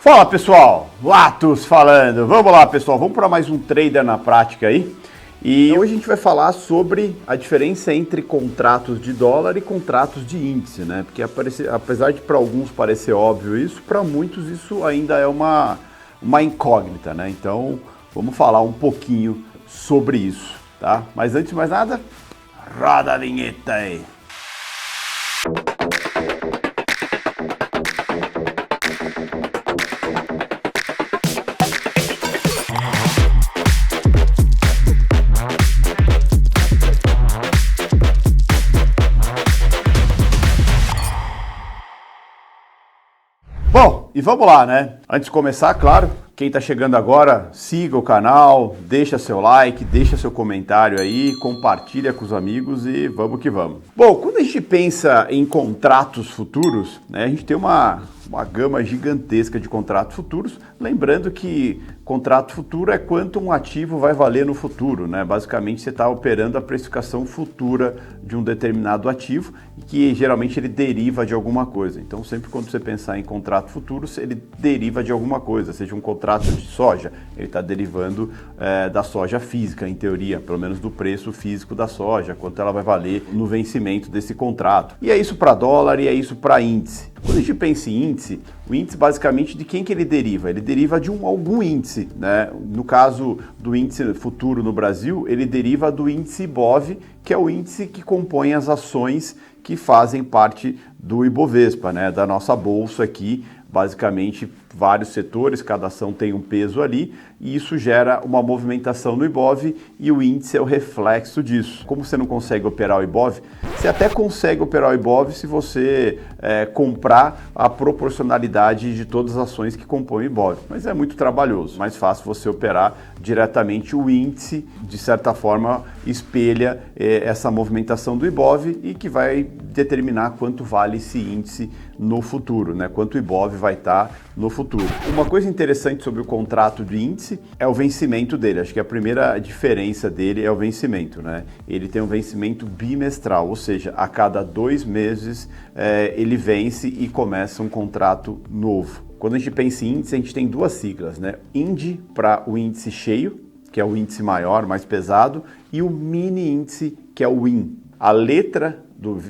Fala pessoal, Latos falando. Vamos lá pessoal, vamos para mais um Trader na Prática aí. E hoje a gente vai falar sobre a diferença entre contratos de dólar e contratos de índice, né? Porque apesar de para alguns parecer óbvio isso, para muitos isso ainda é uma incógnita, né? Então vamos falar um pouquinho sobre isso, tá? Mas antes de mais nada, roda a vinheta aí. Bom, e vamos lá, né? Antes de começar, claro, quem está chegando agora, siga o canal, deixa seu like, deixa seu comentário aí, compartilha com os amigos e vamos que vamos. Bom, quando a gente pensa em contratos futuros, né, a gente tem uma gama gigantesca de contratos futuros, lembrando que contrato futuro é quanto um ativo vai valer no futuro, né? Basicamente você está operando a precificação futura de um determinado ativo e que geralmente ele deriva de alguma coisa. Então sempre quando você pensar em contrato futuro, ele deriva de alguma coisa, seja um contrato de soja, ele está derivando da soja física, em teoria, pelo menos do preço físico da soja, quanto ela vai valer no vencimento desse contrato. E é isso para dólar e é isso para índice. Quando a gente pensa em índice, o índice basicamente de quem que ele deriva? Ele deriva de algum índice, né? No caso do índice futuro no Brasil, ele deriva do índice IBOV, que é o índice que compõe as ações que fazem parte do Ibovespa, né? Da nossa bolsa aqui, basicamente vários setores, cada ação tem um peso ali e isso gera uma movimentação no IBOV e o índice é o reflexo disso. Como você não consegue operar o IBOV, você até consegue operar o IBOV se você comprar a proporcionalidade de todas as ações que compõem o IBOV, mas é muito trabalhoso, mais fácil você operar diretamente o índice, de certa forma espelha essa movimentação do IBOV e que vai determinar quanto vale esse índice no futuro, né? Quanto o IBOV vai estar no futuro. Uma coisa interessante sobre o contrato de índice é o vencimento dele. Acho que a primeira diferença dele é o vencimento, né? Ele tem um vencimento bimestral, ou seja, a cada 2 meses ele vence e começa um contrato novo. Quando a gente pensa em índice, a gente tem duas siglas, né? INDI para o índice cheio, que é o índice maior, mais pesado, e o mini índice, que é o WIN. A letra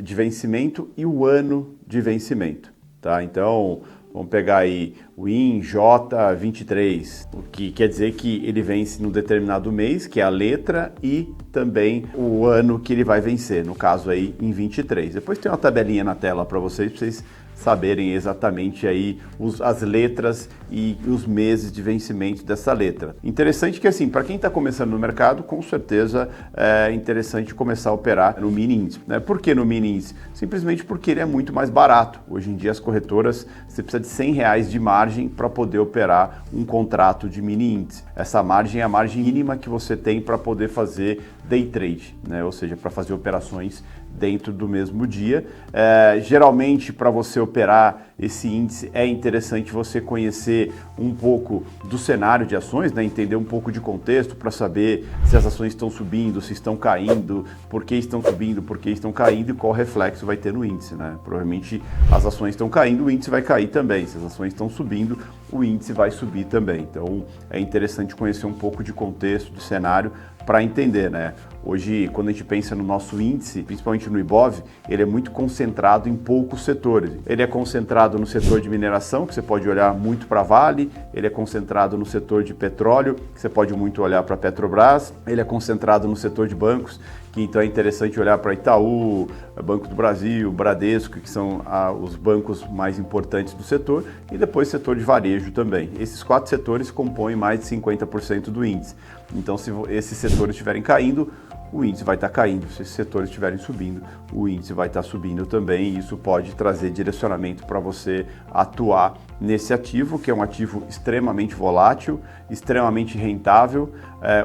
de vencimento e o ano de vencimento, tá? Então, vamos pegar aí o IN J23, o que quer dizer que ele vence num determinado mês, que é a letra, e também o ano que ele vai vencer, no caso aí em 23. Depois tem uma tabelinha na tela para vocês saberem exatamente aí as letras e os meses de vencimento dessa letra. Interessante que assim, para quem está começando no mercado, com certeza é interessante começar a operar no mini índice, né? Por que no mini índice? Simplesmente porque ele é muito mais barato. Hoje em dia as corretoras, você precisa de R$100 de margem para poder operar um contrato de mini índice. Essa margem é a margem mínima que você tem para poder fazer day trade, né? Ou seja, para fazer operações dentro do mesmo dia. Geralmente, para você operar esse índice, é interessante você conhecer um pouco do cenário de ações, né? Entender um pouco de contexto para saber se as ações estão subindo, se estão caindo, por que estão subindo, por que estão caindo e qual reflexo vai ter no índice, né? Provavelmente as ações estão caindo, o índice vai cair também. Se as ações estão subindo, o índice vai subir também. Então, é interessante conhecer um pouco de contexto, de cenário, para entender, né? Hoje, quando a gente pensa no nosso índice, principalmente no IBOV, ele é muito concentrado em poucos setores. Ele é concentrado no setor de mineração, que você pode olhar muito para Vale, ele é concentrado no setor de petróleo, que você pode muito olhar para Petrobras, ele é concentrado no setor de bancos, que então é interessante olhar para Itaú, Banco do Brasil, Bradesco, que são os bancos mais importantes do setor, e depois setor de varejo também. Esses 4 setores compõem mais de 50% do índice. Então, se esses setores estiverem caindo, o índice vai estar caindo. Se esses setores estiverem subindo, o índice vai estar subindo também. E isso pode trazer direcionamento para você atuar nesse ativo, que é um ativo extremamente volátil, extremamente rentável.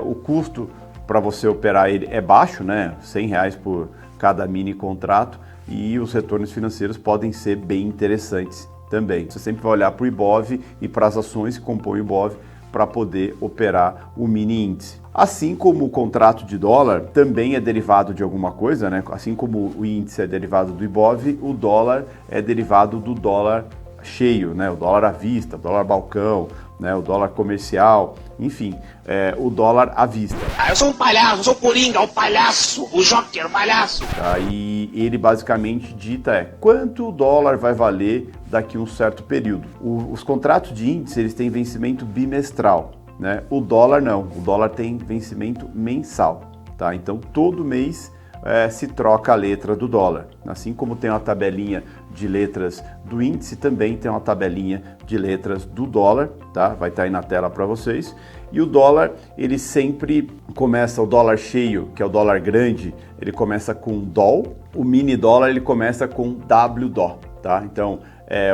O custo para você operar ele é baixo, né? R$100 por cada mini contrato, e os retornos financeiros podem ser bem interessantes também. Você sempre vai olhar para o IBOV e para as ações que compõem o IBOV para poder operar o mini índice. Assim como o contrato de dólar também é derivado de alguma coisa, né? Assim como o índice é derivado do IBOV, o dólar é derivado do dólar cheio, né? O dólar à vista, o dólar balcão, né? O dólar comercial, enfim, o dólar à vista. Eu sou um palhaço, eu sou o Coringa, o palhaço, o Joker, o palhaço. Tá? E ele basicamente dita quanto o dólar vai valer daqui a um certo período. Os contratos de índice, eles têm vencimento bimestral, né? O dólar não, o dólar tem vencimento mensal, tá? Então todo mês se troca a letra do dólar. Assim como tem uma tabelinha de letras do índice, também tem uma tabelinha de letras do dólar, tá? Vai estar aí na tela para vocês. E o dólar, ele sempre começa, o dólar cheio, que é o dólar grande, ele começa com DOL, o mini dólar ele começa com WDO, tá? Então,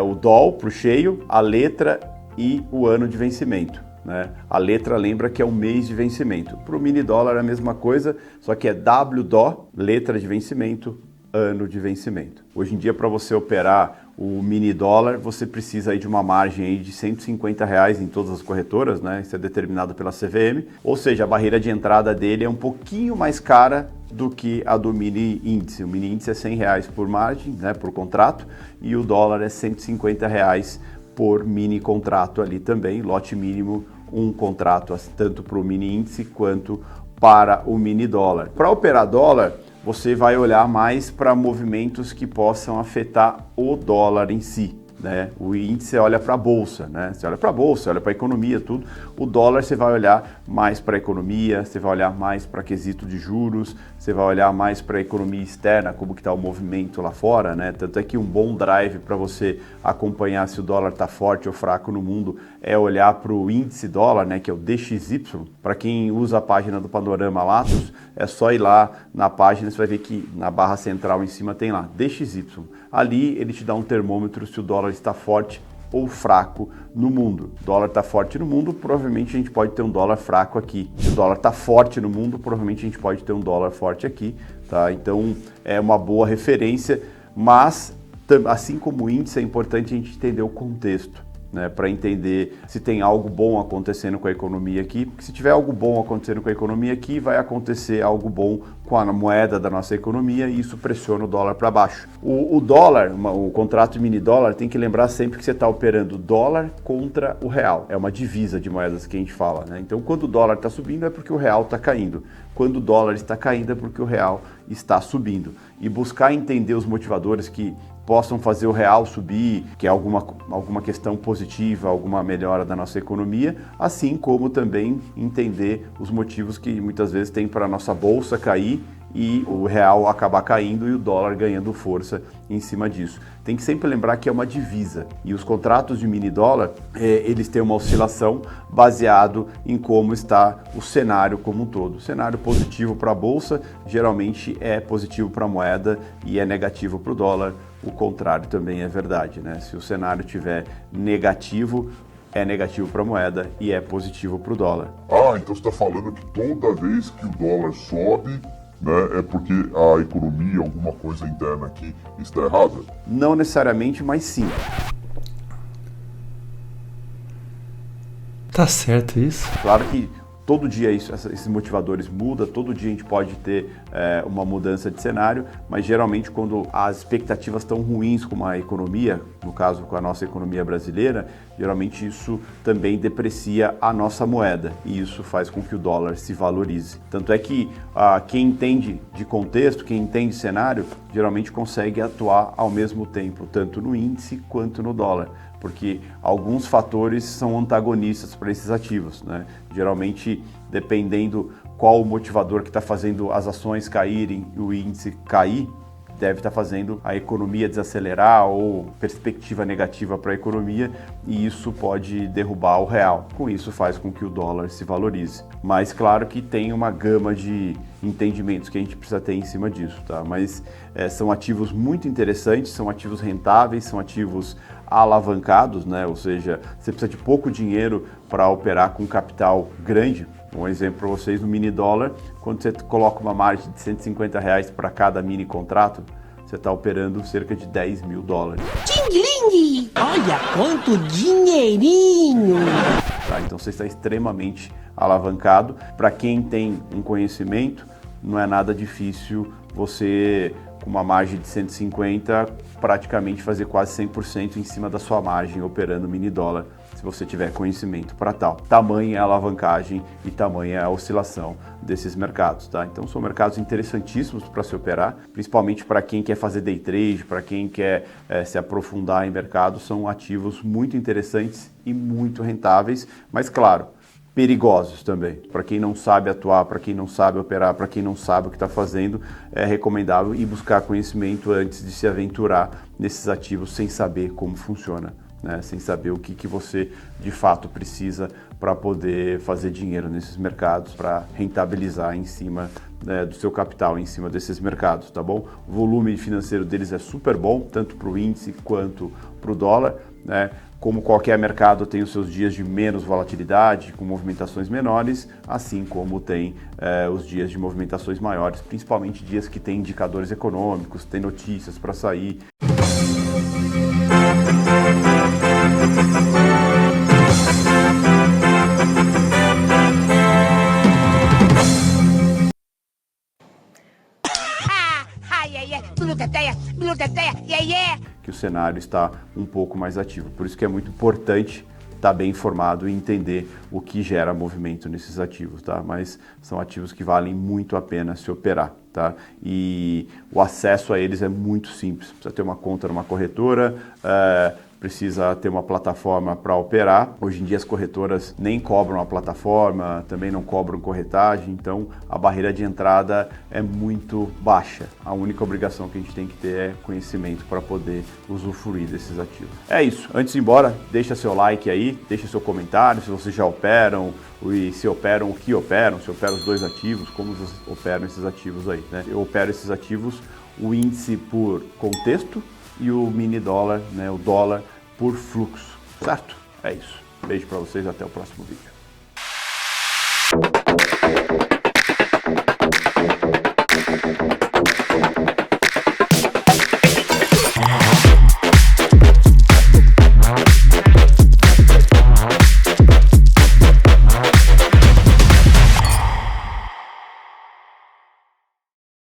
o DOL para o cheio, a letra e o ano de vencimento. Né? A letra lembra que é o mês de vencimento. Para o mini dólar é a mesma coisa, só que é WDO, letra de vencimento, ano de vencimento. Hoje em dia, para você operar o mini dólar, você precisa aí de uma margem aí de R$150 em todas as corretoras, né? Isso é determinado pela CVM, ou seja, a barreira de entrada dele é um pouquinho mais cara do que a do mini índice. O mini índice é R$100 por margem, né, por contrato, e o dólar é R$150 por mini contrato ali também, lote mínimo, um contrato tanto para o mini índice quanto para o mini dólar. Para operar dólar, você vai olhar mais para movimentos que possam afetar o dólar em si, né? O índice você olha para a bolsa, né? Você olha para a bolsa, olha para a economia, tudo. O dólar você vai olhar mais para a economia, você vai olhar mais para quesito de juros, você vai olhar mais para a economia externa, como que está o movimento lá fora, né? Tanto é que um bom drive para você acompanhar se o dólar está forte ou fraco no mundo é olhar para o índice dólar, né? Que é o DXY. Para quem usa a página do Panorama Latos, é só ir lá na página, você vai ver que na barra central em cima tem lá DXY. Ali ele te dá um termômetro se o dólar está forte ou fraco no mundo. O dólar está forte no mundo, provavelmente a gente pode ter um dólar fraco aqui. Se o dólar está forte no mundo, provavelmente a gente pode ter um dólar forte aqui, tá? Então é uma boa referência, mas assim como o índice é importante a gente entender o contexto, né, para entender se tem algo bom acontecendo com a economia aqui, porque se tiver algo bom acontecendo com a economia aqui, vai acontecer algo bom com a moeda da nossa economia e isso pressiona o dólar para baixo. O dólar, o contrato de mini dólar, tem que lembrar sempre que você está operando dólar contra o real. É uma divisa de moedas que a gente fala, né? Então, quando o dólar está subindo é porque o real está caindo. Quando o dólar está caindo é porque o real está subindo. E buscar entender os motivadores que possam fazer o real subir, que é alguma questão positiva, alguma melhora da nossa economia, assim como também entender os motivos que muitas vezes tem para a nossa bolsa cair e o real acabar caindo e o dólar ganhando força em cima disso. Tem que sempre lembrar que é uma divisa e os contratos de mini dólar, eles têm uma oscilação baseado em como está o cenário como um todo. O cenário positivo para a bolsa geralmente é positivo para a moeda e é negativo para o dólar. O contrário também é verdade, né? Se o cenário tiver negativo, é negativo para a moeda e é positivo para o dólar. Ah, então você está falando que toda vez que o dólar sobe, né, é porque a economia, alguma coisa interna aqui está errada? Não necessariamente, mas sim. Tá certo isso? Claro que todo dia esses motivadores mudam, todo dia a gente pode ter uma mudança de cenário, mas geralmente quando as expectativas estão ruins com a economia, no caso com a nossa economia brasileira, geralmente isso também deprecia a nossa moeda e isso faz com que o dólar se valorize. Tanto é que quem entende de contexto, quem entende cenário, geralmente consegue atuar ao mesmo tempo, tanto no índice quanto no dólar, porque alguns fatores são antagonistas para esses ativos, né? Geralmente, dependendo qual o motivador que está fazendo as ações caírem e o índice cair, deve estar fazendo a economia desacelerar ou perspectiva negativa para a economia e isso pode derrubar o real. Com isso faz com que o dólar se valorize. Mas claro que tem uma gama de entendimentos que a gente precisa ter em cima disso, tá? Mas são ativos muito interessantes, são ativos rentáveis, são ativos alavancados, né? Ou seja, você precisa de pouco dinheiro para operar com capital grande. Um exemplo para vocês, no mini dólar, quando você coloca uma margem de R$150 para cada mini contrato, você está operando cerca de 10 mil dólares. Ting-ling! Olha quanto dinheirinho! Tá? Então você está extremamente alavancado. Para quem tem um conhecimento, não é nada difícil você com uma margem de 150, praticamente fazer quase 100% em cima da sua margem operando mini dólar, se você tiver conhecimento para tal. Tamanha a alavancagem e tamanha a oscilação desses mercados, tá? Então são mercados interessantíssimos para se operar, principalmente para quem quer fazer day trade, para quem quer se aprofundar em mercado, são ativos muito interessantes e muito rentáveis, mas claro, perigosos também. Para quem não sabe atuar, para quem não sabe operar, para quem não sabe o que está fazendo, é recomendável ir buscar conhecimento antes de se aventurar nesses ativos sem saber como funciona, né? Sem saber o que você de fato precisa para poder fazer dinheiro nesses mercados, para rentabilizar em cima do seu capital, em cima desses mercados, tá bom? O volume financeiro deles é super bom, tanto para o índice quanto para o dólar, né? Como qualquer mercado tem os seus dias de menos volatilidade, com movimentações menores, assim como tem os dias de movimentações maiores, principalmente dias que tem indicadores econômicos, tem notícias para sair. Que o cenário está um pouco mais ativo. Por isso que é muito importante estar bem informado e entender o que gera movimento nesses ativos, tá? Mas são ativos que valem muito a pena se operar, tá? E o acesso a eles é muito simples. Precisa ter uma conta numa corretora, precisa ter uma plataforma para operar. Hoje em dia as corretoras nem cobram a plataforma, também não cobram corretagem, então a barreira de entrada é muito baixa. A única obrigação que a gente tem que ter é conhecimento para poder usufruir desses ativos. É isso. Antes de ir embora, deixa seu like aí, deixa seu comentário, se vocês já operam, e se operam, o que operam, se operam os dois ativos, como operam esses ativos aí, né? Eu opero esses ativos, o índice por contexto, e o mini dólar, né, o dólar por fluxo, certo? É isso. Beijo para vocês, até o próximo vídeo.